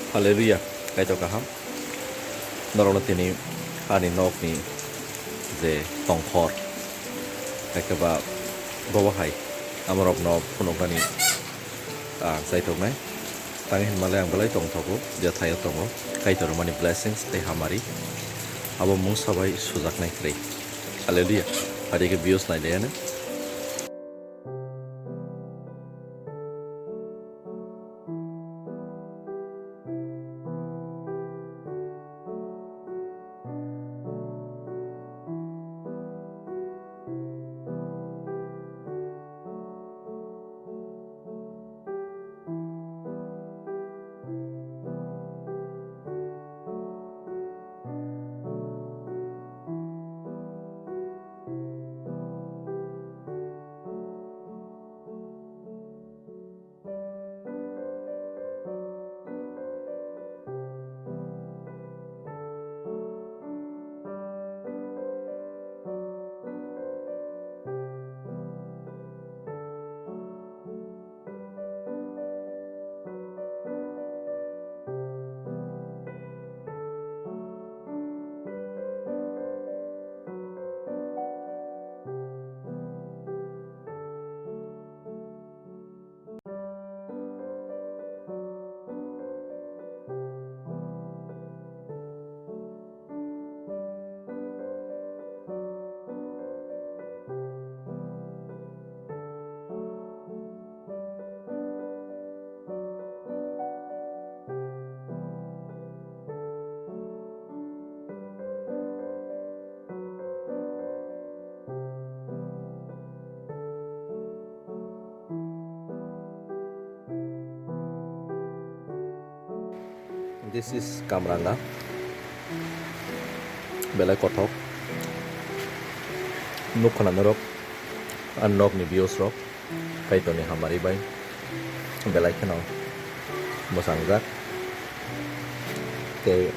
Hallelujah. Kaitor kaham. Norona tini hani NOKni je Tongkhor. Kaikaba bawa hai. Amarok no punokani saitok nai. Tangi Himalaya ang balay Tongthoko. Dia tayo tongo. Kaitor mani blessings te Hamari. Abo mung sabay sujak nai krei. Hallelujah. Hari ke bios nai dene. This is Kamranga. Belai kothok. Nukhana norok. NOKni bios rok. Kaitorni Hamari bai. Belai keno. Mosangjak. Ke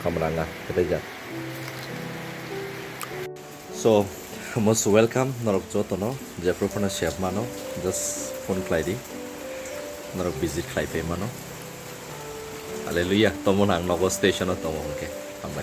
Kamranga ketejak. So most welcome norok jotono. Jeprofana chef mano. Just phone klaidi. Norok visit klaipe mano. Hallelujah. Tomo nang nogo station o tomo ke. Ambai.